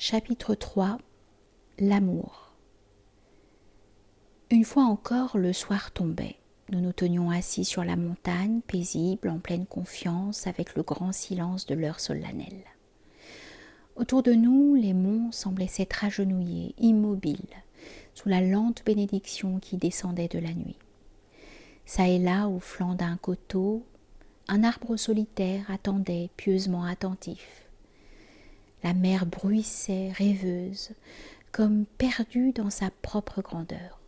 Chapitre 3. L'amour. Une fois encore, le soir tombait. Nous nous tenions assis sur la montagne, paisibles, en pleine confiance, avec le grand silence de l'heure solennelle. Autour de nous, les monts semblaient s'être agenouillés, immobiles, sous la lente bénédiction qui descendait de la nuit. Ça et là, au flanc d'un coteau, un arbre solitaire attendait, pieusement attentif. La mer bruissait, rêveuse, comme perdue dans sa propre grandeur.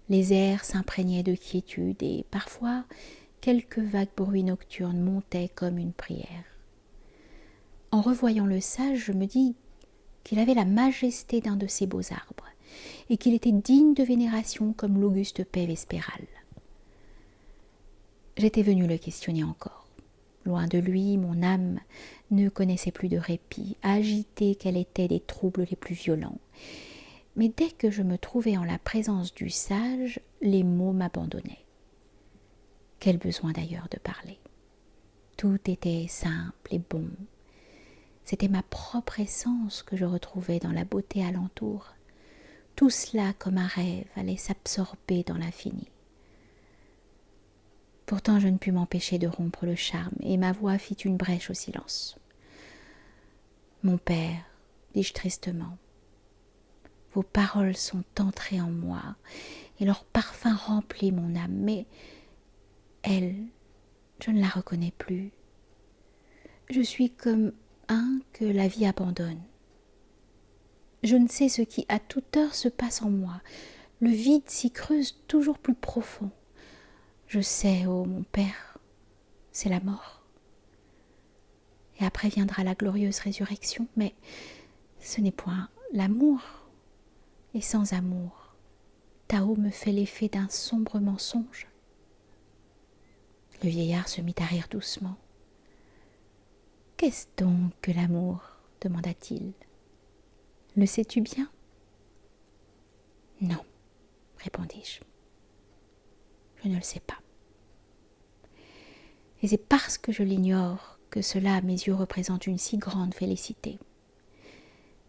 Les airs s'imprégnaient de quiétude et parfois quelques vagues bruits nocturnes montaient comme une prière. En revoyant le sage, je me dis qu'il avait la majesté d'un de ces beaux arbres et qu'il était digne de vénération comme l'auguste paix vespérale. J'étais venue le questionner encore. Loin de lui, mon âme ne connaissait plus de répit, agitée qu'elle était des troubles les plus violents. Mais dès que je me trouvais en la présence du sage, les mots m'abandonnaient. Quel besoin d'ailleurs de parler. Tout était simple et bon. C'était ma propre essence que je retrouvais dans la beauté alentour. Tout cela, comme un rêve, allait s'absorber dans l'infini. Pourtant, je ne pus m'empêcher de rompre le charme, et ma voix fit une brèche au silence. « Mon père, dis-je tristement, vos paroles sont entrées en moi, et leur parfum remplit mon âme, mais elle, je ne la reconnais plus. Je suis comme un que la vie abandonne. Je ne sais ce qui à toute heure se passe en moi. Le vide s'y creuse toujours plus profond. Je sais, ô mon père, c'est la mort. Et après viendra la glorieuse résurrection, mais ce n'est point l'amour. Et sans amour, Tao me fait l'effet d'un sombre mensonge. » Le vieillard se mit à rire doucement. « Qu'est-ce donc que l'amour ?» demanda-t-il. « Le sais-tu bien ?» ?»« Non, répondis-je. Je ne le sais pas. Et c'est parce que je l'ignore que cela à mes yeux représente une si grande félicité.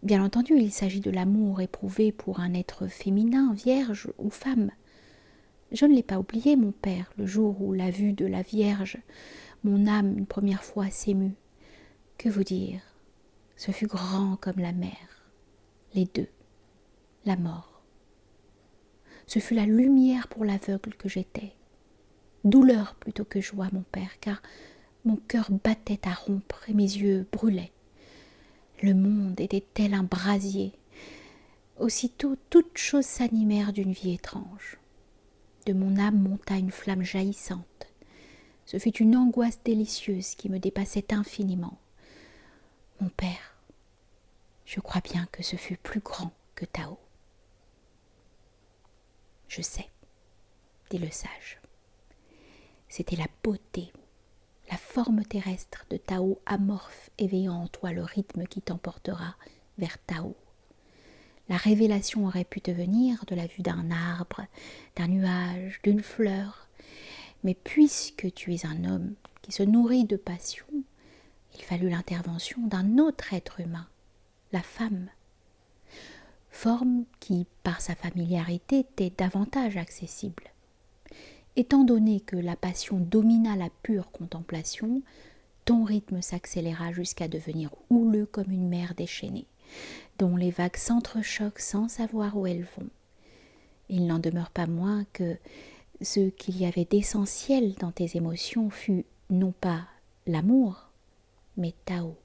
Bien entendu, il s'agit de l'amour éprouvé pour un être féminin, vierge ou femme. Je ne l'ai pas oublié, mon père, le jour où, la vue de la Vierge, mon âme une première fois s'émut. Que vous dire, ce fut grand comme la mer, les deux, la mort. Ce fut la lumière pour l'aveugle que j'étais. Douleur plutôt que joie, mon père, car mon cœur battait à rompre et mes yeux brûlaient. Le monde était tel un brasier. Aussitôt, toutes choses s'animèrent d'une vie étrange. De mon âme monta une flamme jaillissante. Ce fut une angoisse délicieuse qui me dépassait infiniment. Mon père, je crois bien que ce fut plus grand que Tao. Je sais, dit le sage. C'était la beauté, la forme terrestre de Tao amorphe éveillant en toi le rythme qui t'emportera vers Tao. La révélation aurait pu te venir de la vue d'un arbre, d'un nuage, d'une fleur, mais puisque tu es un homme qui se nourrit de passion, il fallut l'intervention d'un autre être humain, la femme, forme qui, par sa familiarité, était davantage accessible. Étant donné que la passion domina la pure contemplation, ton rythme s'accéléra jusqu'à devenir houleux comme une mer déchaînée, dont les vagues s'entrechoquent sans savoir où elles vont. Il n'en demeure pas moins que ce qu'il y avait d'essentiel dans tes émotions fut non pas l'amour, mais Tao.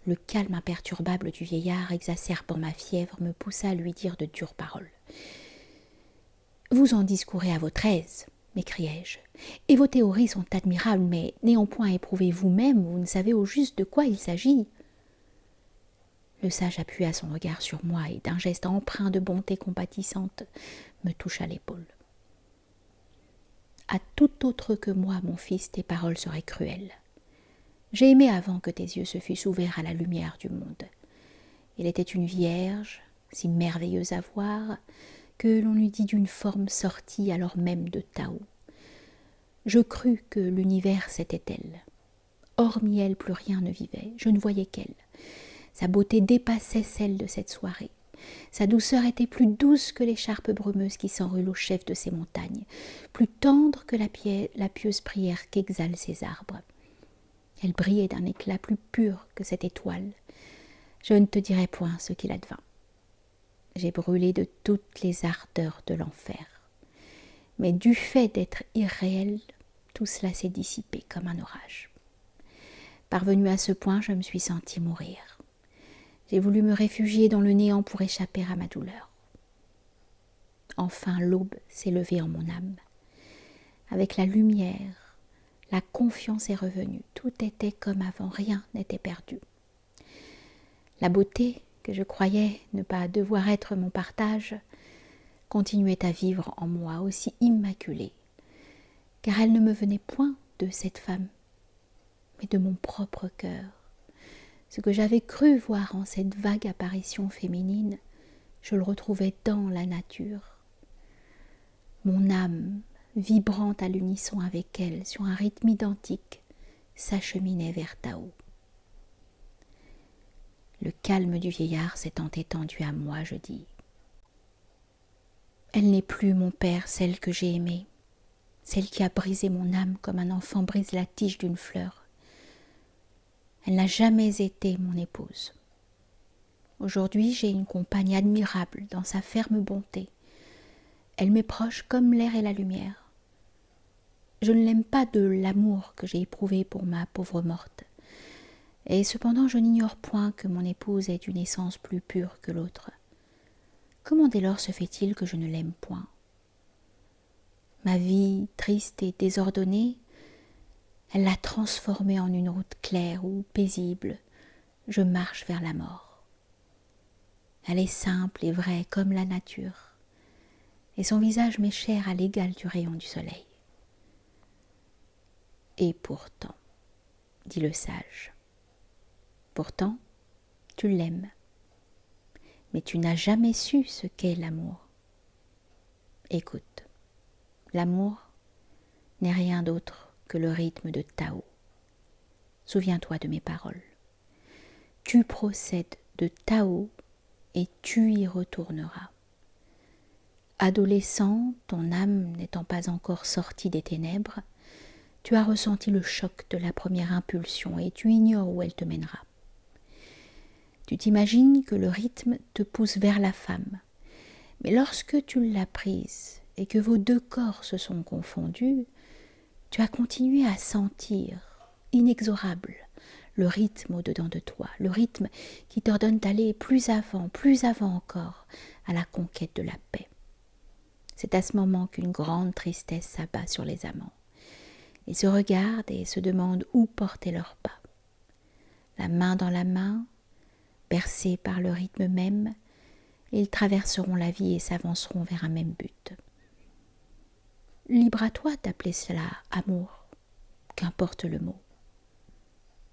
Le calme imperturbable du vieillard, exacerbant ma fièvre, me poussa à lui dire de dures paroles. « Vous en discourez à votre aise, m'écriai-je, et vos théories sont admirables, mais n'ayant point éprouvé vous-même, vous ne savez au juste de quoi il s'agit. » Le sage appuya son regard sur moi et, d'un geste empreint de bonté compatissante, me toucha l'épaule. « À tout autre que moi, mon fils, tes paroles seraient cruelles. J'ai aimé avant que tes yeux se fussent ouverts à la lumière du monde. Elle était une vierge, si merveilleuse à voir, que l'on eût dit d'une forme sortie alors même de Tao. Je crus que l'univers c'était elle. Hormis elle, plus rien ne vivait. Je ne voyais qu'elle. Sa beauté dépassait celle de cette soirée. Sa douceur était plus douce que l'écharpe brumeuse qui s'enroule au chef de ces montagnes, plus tendre que la pieuse prière qu'exhalent ces arbres. Elle brillait d'un éclat plus pur que cette étoile. Je ne te dirai point ce qu'il advint. J'ai brûlé de toutes les ardeurs de l'enfer. Mais du fait d'être irréel, tout cela s'est dissipé comme un orage. Parvenue à ce point, je me suis sentie mourir. J'ai voulu me réfugier dans le néant pour échapper à ma douleur. Enfin, l'aube s'est levée en mon âme. Avec la lumière, la confiance est revenue. Tout était comme avant, rien n'était perdu. La beauté, que je croyais ne pas devoir être mon partage, continuait à vivre en moi aussi immaculée, car elle ne me venait point de cette femme, mais de mon propre cœur. Ce que j'avais cru voir en cette vague apparition féminine, je le retrouvais dans la nature. Mon âme, vibrante à l'unisson avec elle, sur un rythme identique, s'acheminait vers Tao. Le calme du vieillard s'étant étendu à moi, je dis « Elle n'est plus, mon père, celle que j'ai aimée, celle qui a brisé mon âme comme un enfant brise la tige d'une fleur. Elle n'a jamais été mon épouse. Aujourd'hui, j'ai une compagne admirable dans sa ferme bonté. Elle m'est proche comme l'air et la lumière. Je ne l'aime pas de l'amour que j'ai éprouvé pour ma pauvre morte. Et cependant, je n'ignore point que mon épouse est d'une essence plus pure que l'autre. Comment dès lors se fait-il que je ne l'aime point? Ma vie triste et désordonnée, elle l'a transformée en une route claire où, paisible, je marche vers la mort. Elle est simple et vraie comme la nature, et son visage m'est cher à l'égal du rayon du soleil. Et pourtant, dit le sage, pourtant, tu l'aimes, mais tu n'as jamais su ce qu'est l'amour. Écoute, l'amour n'est rien d'autre que le rythme de Tao. Souviens-toi de mes paroles. Tu procèdes de Tao et tu y retourneras. Adolescent, ton âme n'étant pas encore sortie des ténèbres, tu as ressenti le choc de la première impulsion et tu ignores où elle te mènera. Tu t'imagines que le rythme te pousse vers la femme, mais lorsque tu l'as prise et que vos deux corps se sont confondus, tu as continué à sentir, inexorable, le rythme au-dedans de toi, le rythme qui t'ordonne d'aller plus avant encore, à la conquête de la paix. C'est à ce moment qu'une grande tristesse s'abat sur les amants. Ils se regardent et se demandent où porter leurs pas. La main dans la main, bercés par le rythme même, ils traverseront la vie et s'avanceront vers un même but. Libre à toi d'appeler cela amour, qu'importe le mot.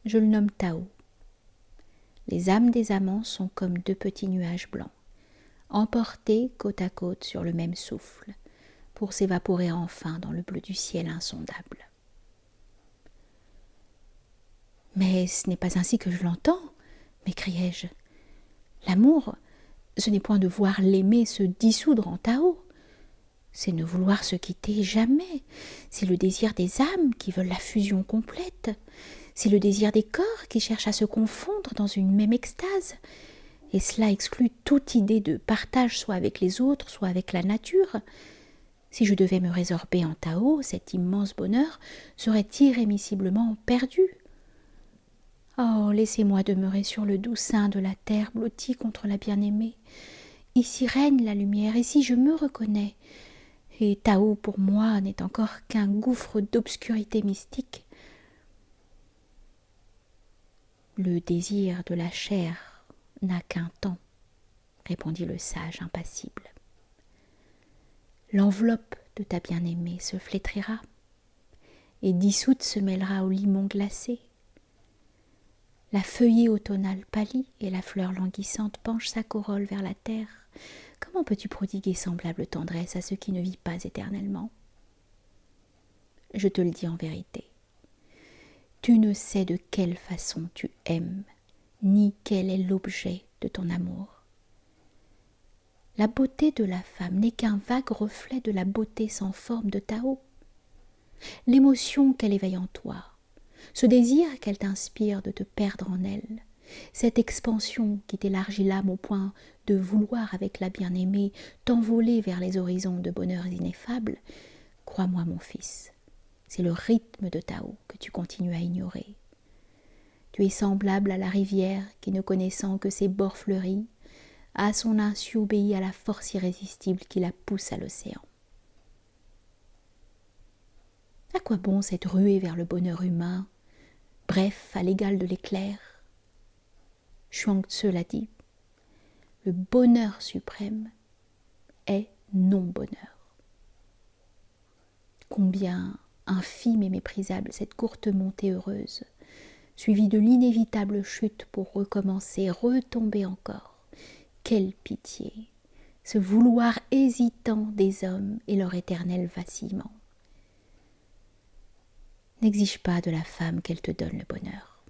Je le nomme Tao. Les âmes des amants sont comme deux petits nuages blancs, emportés côte à côte sur le même souffle, pour s'évaporer enfin dans le bleu du ciel insondable. Mais ce n'est pas ainsi que je l'entends, m'écriai-je. L'amour, ce n'est point de voir l'aimer se dissoudre en Tao. C'est ne vouloir se quitter jamais. C'est le désir des âmes qui veulent la fusion complète. C'est le désir des corps qui cherchent à se confondre dans une même extase. Et cela exclut toute idée de partage soit avec les autres, soit avec la nature. Si je devais me résorber en Tao, cet immense bonheur serait irrémissiblement perdu. Oh, laissez-moi demeurer sur le doux sein de la terre blottie contre la bien-aimée. Ici règne la lumière, ici je me reconnais. Et Tao pour moi n'est encore qu'un gouffre d'obscurité mystique. Le désir de la chair n'a qu'un temps, répondit le sage impassible. L'enveloppe de ta bien-aimée se flétrira, et dissoute se mêlera au limon glacé. La feuillée automnale pâlit et la fleur languissante penche sa corolle vers la terre. Comment peux-tu prodiguer semblable tendresse à ce qui ne vit pas éternellement? Je te le dis en vérité. Tu ne sais de quelle façon tu aimes, ni quel est l'objet de ton amour. La beauté de la femme n'est qu'un vague reflet de la beauté sans forme de Tao. L'émotion qu'elle éveille en toi, ce désir qu'elle t'inspire de te perdre en elle, cette expansion qui t'élargit l'âme au point de vouloir avec la bien-aimée t'envoler vers les horizons de bonheurs ineffables, crois-moi mon fils, c'est le rythme de Tao que tu continues à ignorer. Tu es semblable à la rivière qui, ne connaissant que ses bords fleuris, à son insu obéit à la force irrésistible qui la pousse à l'océan. À quoi bon cette ruée vers le bonheur humain, bref, à l'égal de l'éclair? Chuang-Tzu l'a dit, le bonheur suprême est non-bonheur. Combien infime et méprisable cette courte montée heureuse, suivie de l'inévitable chute pour recommencer, retomber encore. Quelle pitié, ce vouloir hésitant des hommes et leur éternel vacillement. N'exige pas de la femme qu'elle te donne le bonheur.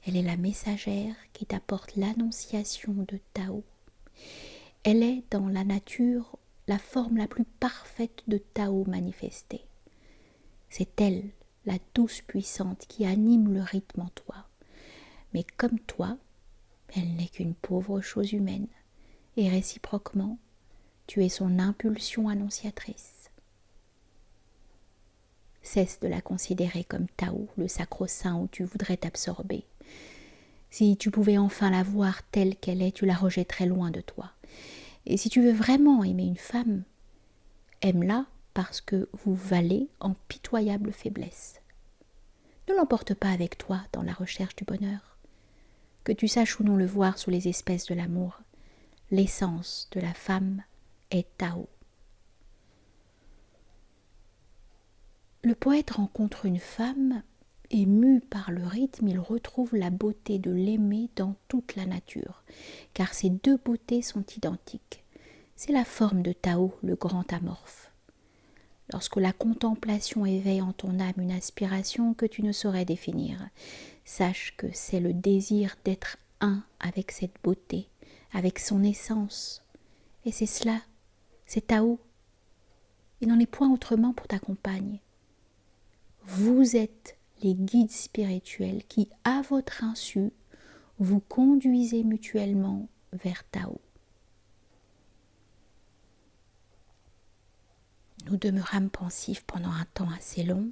Elle est la messagère qui t'apporte l'annonciation de Tao. Elle est dans la nature la forme la plus parfaite de Tao manifestée. C'est elle, la douce puissante, qui anime le rythme en toi. Mais comme toi, elle n'est qu'une pauvre chose humaine, et réciproquement, tu es son impulsion annonciatrice. Cesse de la considérer comme Tao, le sacro-saint où tu voudrais t'absorber. Si tu pouvais enfin la voir telle qu'elle est, tu la rejetterais loin de toi. Et si tu veux vraiment aimer une femme, aime-la parce que vous valez en pitoyable faiblesse. Ne l'emporte pas avec toi dans la recherche du bonheur. Que tu saches ou non le voir sous les espèces de l'amour, l'essence de la femme est Tao. Le poète rencontre une femme, et mu par le rythme, il retrouve la beauté de l'aimer dans toute la nature, car ces deux beautés sont identiques. C'est la forme de Tao, le grand amorphe. Lorsque la contemplation éveille en ton âme une aspiration que tu ne saurais définir, sache que c'est le désir d'être un avec cette beauté, avec son essence. Et c'est cela, c'est Tao. Il n'en est point autrement pour ta compagne. Vous êtes les guides spirituels qui, à votre insu, vous conduisez mutuellement vers Tao. Nous demeurâmes pensifs pendant un temps assez long.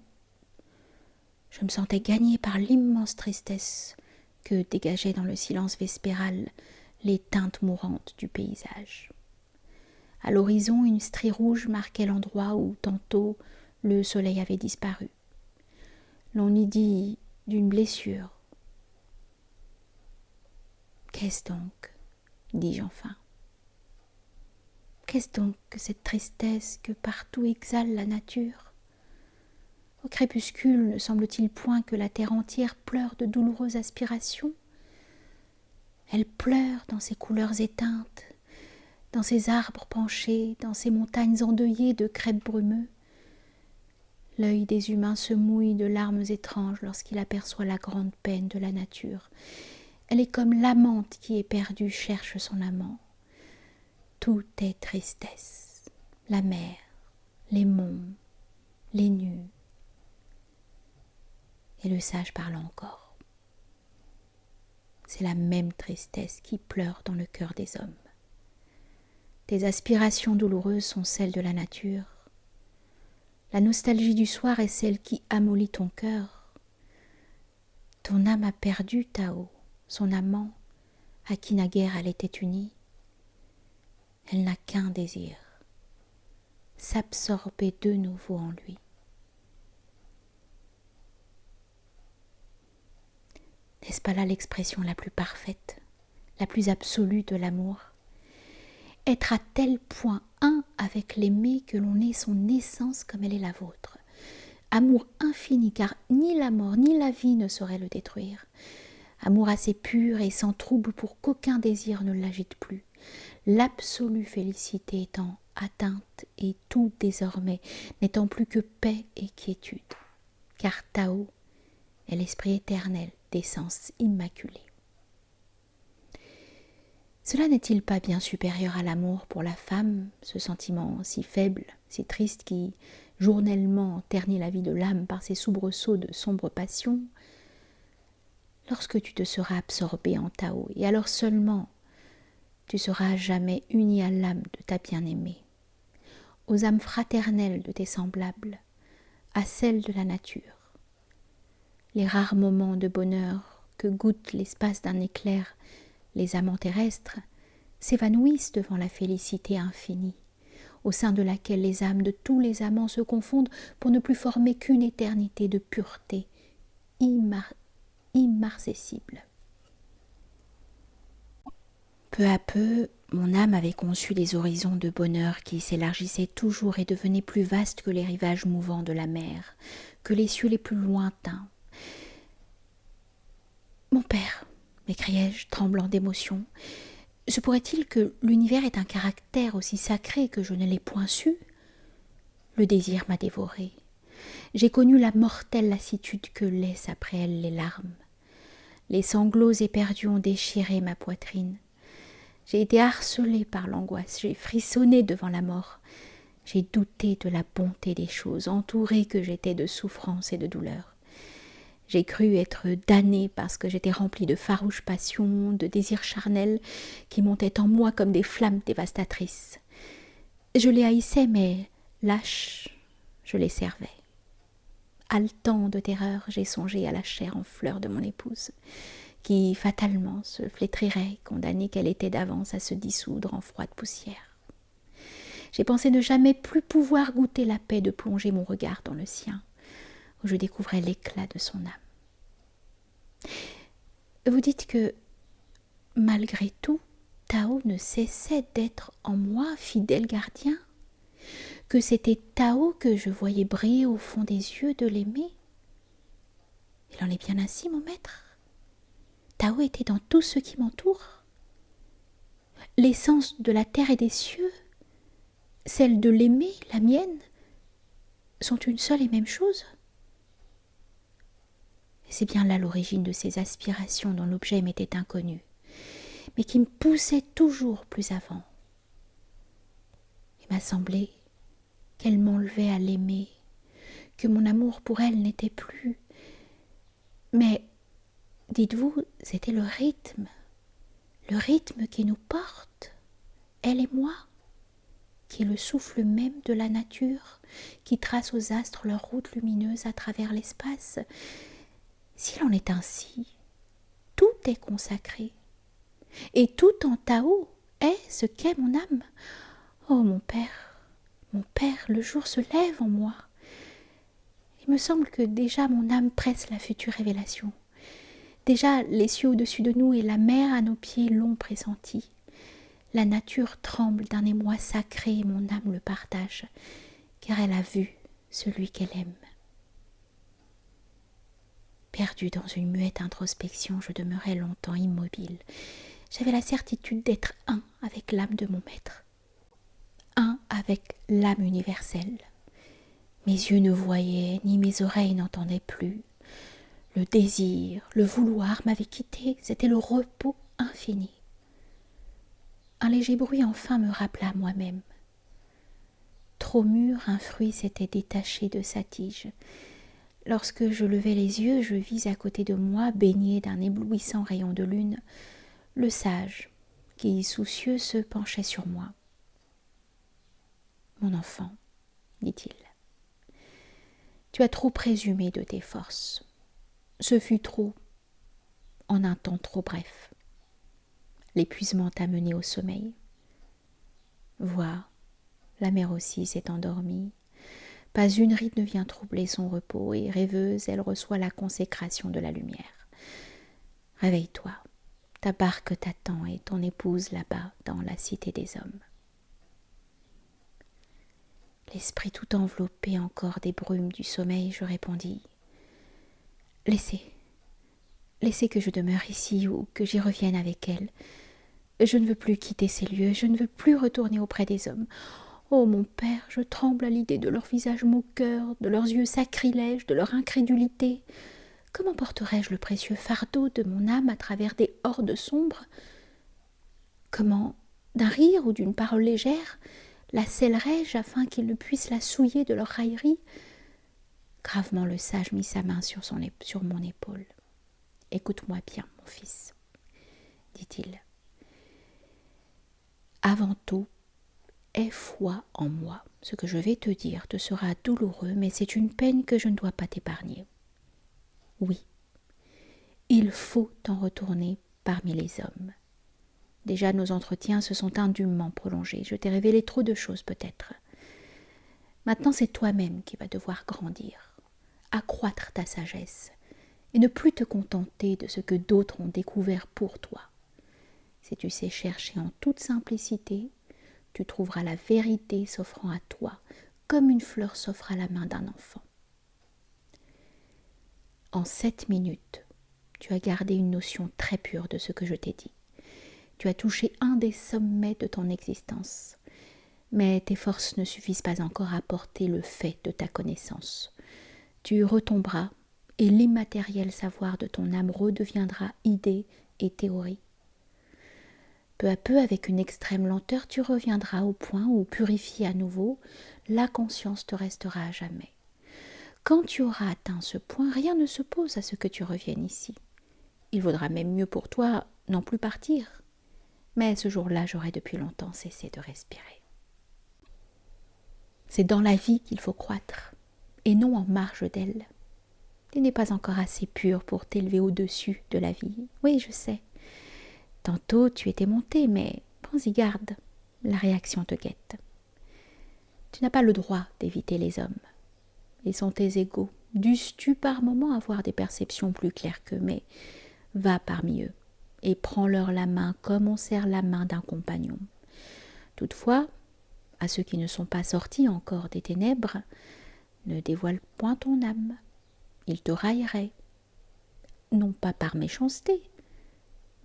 Je me sentais gagnée par l'immense tristesse que dégageaient dans le silence vespéral les teintes mourantes du paysage. À l'horizon, une strie rouge marquait l'endroit où tantôt le soleil avait disparu. L'on y dit d'une blessure. Qu'est-ce donc? Dis-je enfin. Qu'est-ce donc que cette tristesse que partout exhale la nature? Au crépuscule, ne semble-t-il point que la terre entière pleure de douloureuses aspirations? Elle pleure dans ses couleurs éteintes, dans ses arbres penchés, dans ces montagnes endeuillées de crêpes brumeux. L'œil des humains se mouille de larmes étranges lorsqu'il aperçoit la grande peine de la nature. Elle est comme l'amante qui, éperdue, cherche son amant. Tout est tristesse, la mer, les monts, les nues. Et le sage parle encore. C'est la même tristesse qui pleure dans le cœur des hommes. Tes aspirations douloureuses sont celles de la nature. La nostalgie du soir est celle qui amollit ton cœur. Ton âme a perdu Tao, son amant, à qui naguère elle était unie. Elle n'a qu'un désir, s'absorber de nouveau en lui. N'est-ce pas là l'expression la plus parfaite, la plus absolue de l'amour? Être à tel point un avec l'aimé que l'on ait son essence comme elle est la vôtre. Amour infini, car ni la mort ni la vie ne sauraient le détruire. Amour assez pur et sans trouble pour qu'aucun désir ne l'agite plus. L'absolue félicité étant atteinte et tout désormais n'étant plus que paix et quiétude. Car Tao est l'esprit éternel d'essence immaculée. Cela n'est-il pas bien supérieur à l'amour pour la femme, ce sentiment si faible, si triste qui, journellement, ternit la vie de l'âme par ses soubresauts de sombres passions? Lorsque tu te seras absorbé en Tao, et alors seulement tu seras à jamais uni à l'âme de ta bien-aimée, aux âmes fraternelles de tes semblables, à celles de la nature. Les rares moments de bonheur que goûte l'espace d'un éclair les amants terrestres s'évanouissent devant la félicité infinie, au sein de laquelle les âmes de tous les amants se confondent pour ne plus former qu'une éternité de pureté immarcessible. Peu à peu, mon âme avait conçu des horizons de bonheur qui s'élargissaient toujours et devenaient plus vastes que les rivages mouvants de la mer, que les cieux les plus lointains. « Mon père !» m'écriai-je, tremblant d'émotion, « se pourrait-il que l'univers ait un caractère aussi sacré que je ne l'ai point su ?» Le désir m'a dévoré. J'ai connu la mortelle lassitude que laissent après elle les larmes. Les sanglots éperdus ont déchiré ma poitrine. J'ai été harcelée par l'angoisse, j'ai frissonné devant la mort. J'ai douté de la bonté des choses, entourée que j'étais de souffrance et de douleur. J'ai cru être damnée parce que j'étais remplie de farouches passions, de désirs charnels qui montaient en moi comme des flammes dévastatrices. Je les haïssais, mais lâche, je les servais. Haletant de terreur, j'ai songé à la chair en fleurs de mon épouse, qui fatalement se flétrirait, condamnée qu'elle était d'avance à se dissoudre en froide poussière. J'ai pensé ne jamais plus pouvoir goûter la paix de plonger mon regard dans le sien, où je découvrais l'éclat de son âme. Vous dites que, malgré tout, Tao ne cessait d'être en moi fidèle gardien, que c'était Tao que je voyais briller au fond des yeux de l'aimé. Il en est bien ainsi, mon maître. Tao était dans tout ce qui m'entoure. L'essence de la terre et des cieux, celle de l'aimé, la mienne, sont une seule et même chose. Et c'est bien là l'origine de ces aspirations dont l'objet m'était inconnu, mais qui me poussaient toujours plus avant. Il m'a semblé qu'elle m'enlevait à l'aimer, que mon amour pour elle n'était plus. Mais, dites-vous, c'était le rythme qui nous porte, elle et moi, qui est le souffle même de la nature, qui trace aux astres leur route lumineuse à travers l'espace. S'il en est ainsi, tout est consacré, et tout en Tao est ce qu'est mon âme. Oh mon père, le jour se lève en moi. Il me semble que déjà mon âme presse la future révélation. Déjà les cieux au-dessus de nous et la mer à nos pieds l'ont pressenti. La nature tremble d'un émoi sacré et mon âme le partage, car elle a vu celui qu'elle aime. Perdue dans une muette introspection, je demeurai longtemps immobile. J'avais la certitude d'être un avec l'âme de mon maître, un avec l'âme universelle. Mes yeux ne voyaient, ni mes oreilles n'entendaient plus. Le désir, le vouloir m'avaient quitté, c'était le repos infini. Un léger bruit enfin me rappela à moi-même. Trop mûr, un fruit s'était détaché de sa tige. Lorsque je levai les yeux, je vis à côté de moi, baigné d'un éblouissant rayon de lune, le sage, qui, soucieux, se penchait sur moi. « Mon enfant, dit-il, tu as trop présumé de tes forces. Ce fut trop, en un temps trop bref. L'épuisement t'a mené au sommeil. Vois, la mer aussi s'est endormie. Pas une ride ne vient troubler son repos, et rêveuse, elle reçoit la consécration de la lumière. Réveille-toi, ta barque t'attend et ton épouse là-bas, dans la cité des hommes. » L'esprit tout enveloppé encore des brumes du sommeil, je répondis « Laissez que je demeure ici ou que j'y revienne avec elle. Je ne veux plus quitter ces lieux, je ne veux plus retourner auprès des hommes. Oh mon père, je tremble à l'idée de leurs visages moqueurs, de leurs yeux sacrilèges, de leur incrédulité. Comment porterai-je le précieux fardeau de mon âme à travers des hordes sombres? Comment, d'un rire ou d'une parole légère, la scellerai-je afin qu'ils ne puissent la souiller de leur raillerie? Gravement le sage mit sa main sur mon épaule. « Écoute-moi bien, mon fils, dit-il. Avant tout, aie foi en moi. Ce que je vais te dire te sera douloureux, mais c'est une peine que je ne dois pas t'épargner. Oui, il faut t'en retourner parmi les hommes. Déjà nos entretiens se sont indûment prolongés. Je t'ai révélé trop de choses peut-être. Maintenant c'est toi-même qui vas devoir grandir, accroître ta sagesse, et ne plus te contenter de ce que d'autres ont découvert pour toi. Si tu sais chercher en toute simplicité, tu trouveras la vérité s'offrant à toi, comme une fleur s'offre à la main d'un enfant. En 7 minutes, tu as gardé une notion très pure de ce que je t'ai dit. Tu as touché un des sommets de ton existence. Mais tes forces ne suffisent pas encore à porter le fait de ta connaissance. Tu retomberas et l'immatériel savoir de ton âme redeviendra idée et théorie. Peu à peu, avec une extrême lenteur, tu reviendras au point où, purifiée à nouveau, la conscience te restera à jamais. Quand tu auras atteint ce point, rien ne s'oppose à ce que tu reviennes ici. Il vaudra même mieux pour toi n'en plus partir. Mais ce jour-là, j'aurai depuis longtemps cessé de respirer. C'est dans la vie qu'il faut croître, et non en marge d'elle. Tu n'es pas encore assez pur pour t'élever au-dessus de la vie. Oui, je sais. Tantôt tu étais monté, mais prends-y garde, la réaction te guette. Tu n'as pas le droit d'éviter les hommes. Ils sont tes égaux. Duses-tu par moments avoir des perceptions plus claires qu'eux, mais va parmi eux et prends-leur la main comme on serre la main d'un compagnon. Toutefois, à ceux qui ne sont pas sortis encore des ténèbres, ne dévoile point ton âme. Ils te railleraient, non pas par méchanceté,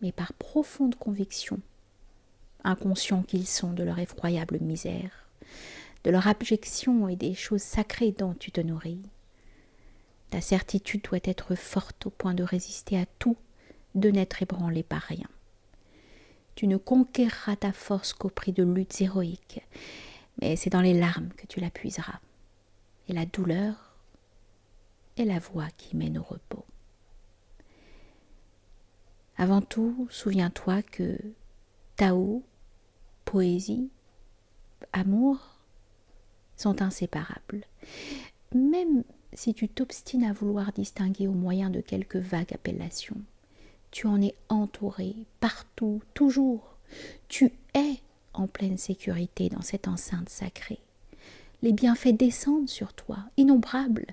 mais par profonde conviction, inconscients qu'ils sont de leur effroyable misère, de leur abjection et des choses sacrées dont tu te nourris. Ta certitude doit être forte au point de résister à tout, de n'être ébranlé par rien. Tu ne conquerras ta force qu'au prix de luttes héroïques, mais c'est dans les larmes que tu la puiseras. Et la douleur est la voie qui mène au repos. Avant tout, souviens-toi que Tao, poésie, amour sont inséparables. Même si tu t'obstines à vouloir distinguer au moyen de quelques vagues appellations, tu en es entouré partout, toujours. Tu es en pleine sécurité dans cette enceinte sacrée. Les bienfaits descendent sur toi, innombrables,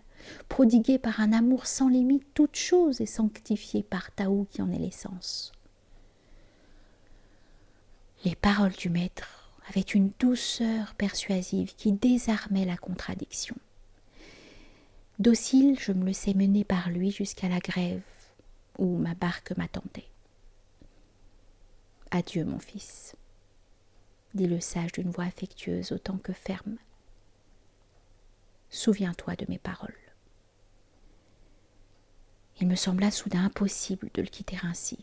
prodigués par un amour sans limite, toute chose est sanctifiée par Tao qui en est l'essence. Les paroles du maître avaient une douceur persuasive qui désarmait la contradiction. Docile, je me laissais mener par lui jusqu'à la grève où ma barque m'attendait. « Adieu, mon fils », dit le sage d'une voix affectueuse autant que ferme. « Souviens-toi de mes paroles. » Il me sembla soudain impossible de le quitter ainsi.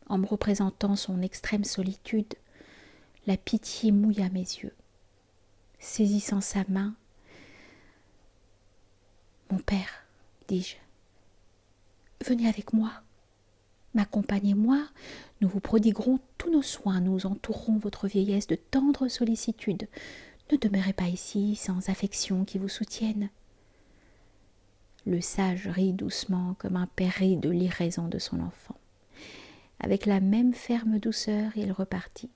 En me représentant son extrême solitude, la pitié mouilla mes yeux. Saisissant sa main, « Mon père, dis-je, venez avec moi, m'accompagnez-moi, nous vous prodiguerons tous nos soins, nous entourerons votre vieillesse de tendres sollicitudes. Ne demeurez pas ici sans affection qui vous soutienne. » Le sage rit doucement comme un père rit de l'irraison de son enfant. Avec la même ferme douceur, il repartit.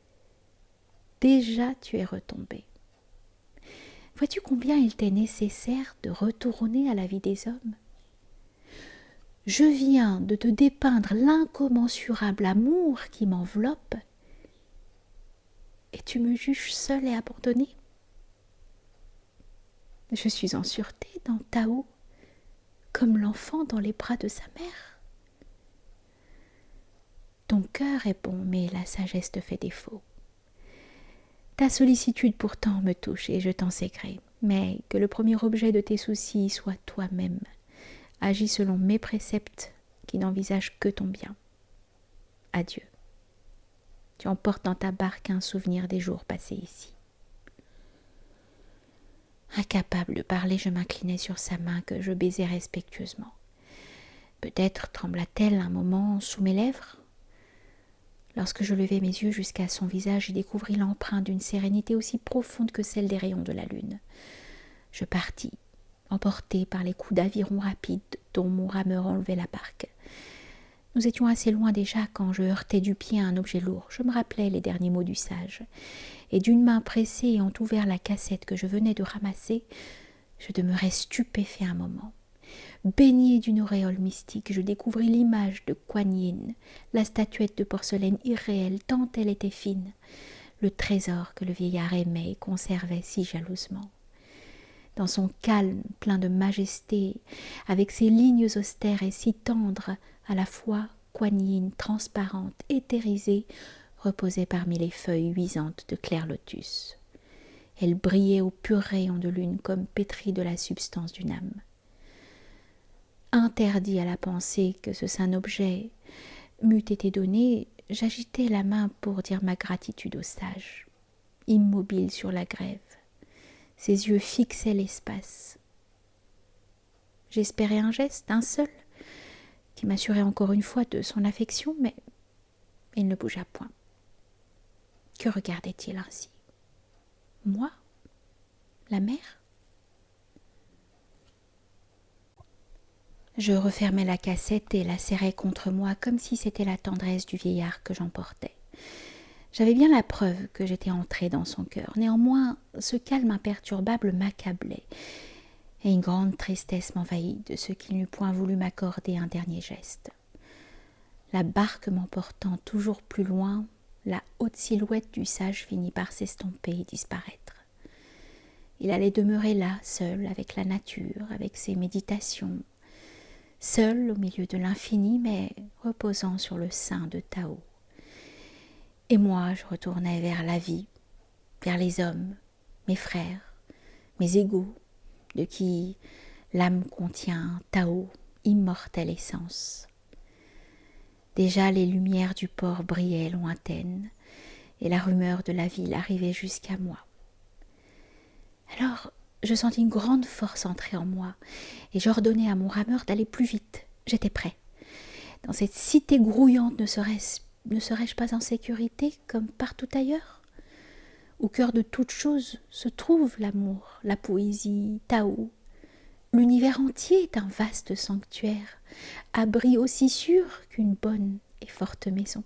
« Déjà tu es retombé. Vois-tu combien il t'est nécessaire de retourner à la vie des hommes? Je viens de te dépeindre l'incommensurable amour qui m'enveloppe, et tu me juges seul et abandonné. Je suis en sûreté dans Tao, comme l'enfant dans les bras de sa mère. Ton cœur est bon, mais la sagesse te fait défaut. Ta sollicitude pourtant me touche et je t'en sais gré, mais que le premier objet de tes soucis soit toi-même. Agis selon mes préceptes qui n'envisagent que ton bien. Adieu. Tu emportes dans ta barque un souvenir des jours passés ici. » Incapable de parler, je m'inclinai sur sa main que je baisai respectueusement. Peut-être trembla-t-elle un moment sous mes lèvres. Lorsque je levai mes yeux jusqu'à son visage, j'y découvris l'empreinte d'une sérénité aussi profonde que celle des rayons de la lune. Je partis, emporté par les coups d'aviron rapides dont mon rameur enlevait la barque. Nous étions assez loin déjà quand je heurtai du pied un objet lourd. Je me rappelais les derniers mots du sage, et d'une main pressée ayant ouvert la cassette que je venais de ramasser, je demeurai stupéfait un moment. Baigné d'une auréole mystique, je découvris l'image de Kuan Yin, la statuette de porcelaine irréelle tant elle était fine, le trésor que le vieillard aimait et conservait si jalousement. Dans son calme plein de majesté, avec ses lignes austères et si tendres, à la fois Kuan Yin transparente, éthérisée, reposait parmi les feuilles luisantes de clair lotus. Elle brillait aux purs rayons de lune comme pétrie de la substance d'une âme. Interdit à la pensée que ce saint objet m'eût été donné, j'agitai la main pour dire ma gratitude au sage. Immobile sur la grève, ses yeux fixaient l'espace. J'espérais un geste, un seul, qui m'assurait encore une fois de son affection, mais il ne bougea point. Que regardait-il ainsi? Moi? La mer? Je refermai la cassette et la serrai contre moi comme si c'était la tendresse du vieillard que j'emportais. J'avais bien la preuve que j'étais entrée dans son cœur. Néanmoins, ce calme imperturbable m'accablait, et une grande tristesse m'envahit de ce qu'il n'eût point voulu m'accorder un dernier geste. La barque m'emportant toujours plus loin, la haute silhouette du sage finit par s'estomper et disparaître. Il allait demeurer là, seul, avec la nature, avec ses méditations, seul au milieu de l'infini, mais reposant sur le sein de Tao. Et moi, je retournais vers la vie, vers les hommes, mes frères, mes égaux, de qui l'âme contient Tao, immortelle essence. Déjà les lumières du port brillaient lointaines, et la rumeur de la ville arrivait jusqu'à moi. Alors, je sentis une grande force entrer en moi, et j'ordonnai à mon rameur d'aller plus vite. J'étais prêt. Dans cette cité grouillante, ne serais-je pas en sécurité comme partout ailleurs? Au cœur de toute chose se trouve l'amour, la poésie, Tao. L'univers entier est un vaste sanctuaire, abri aussi sûr qu'une bonne et forte maison.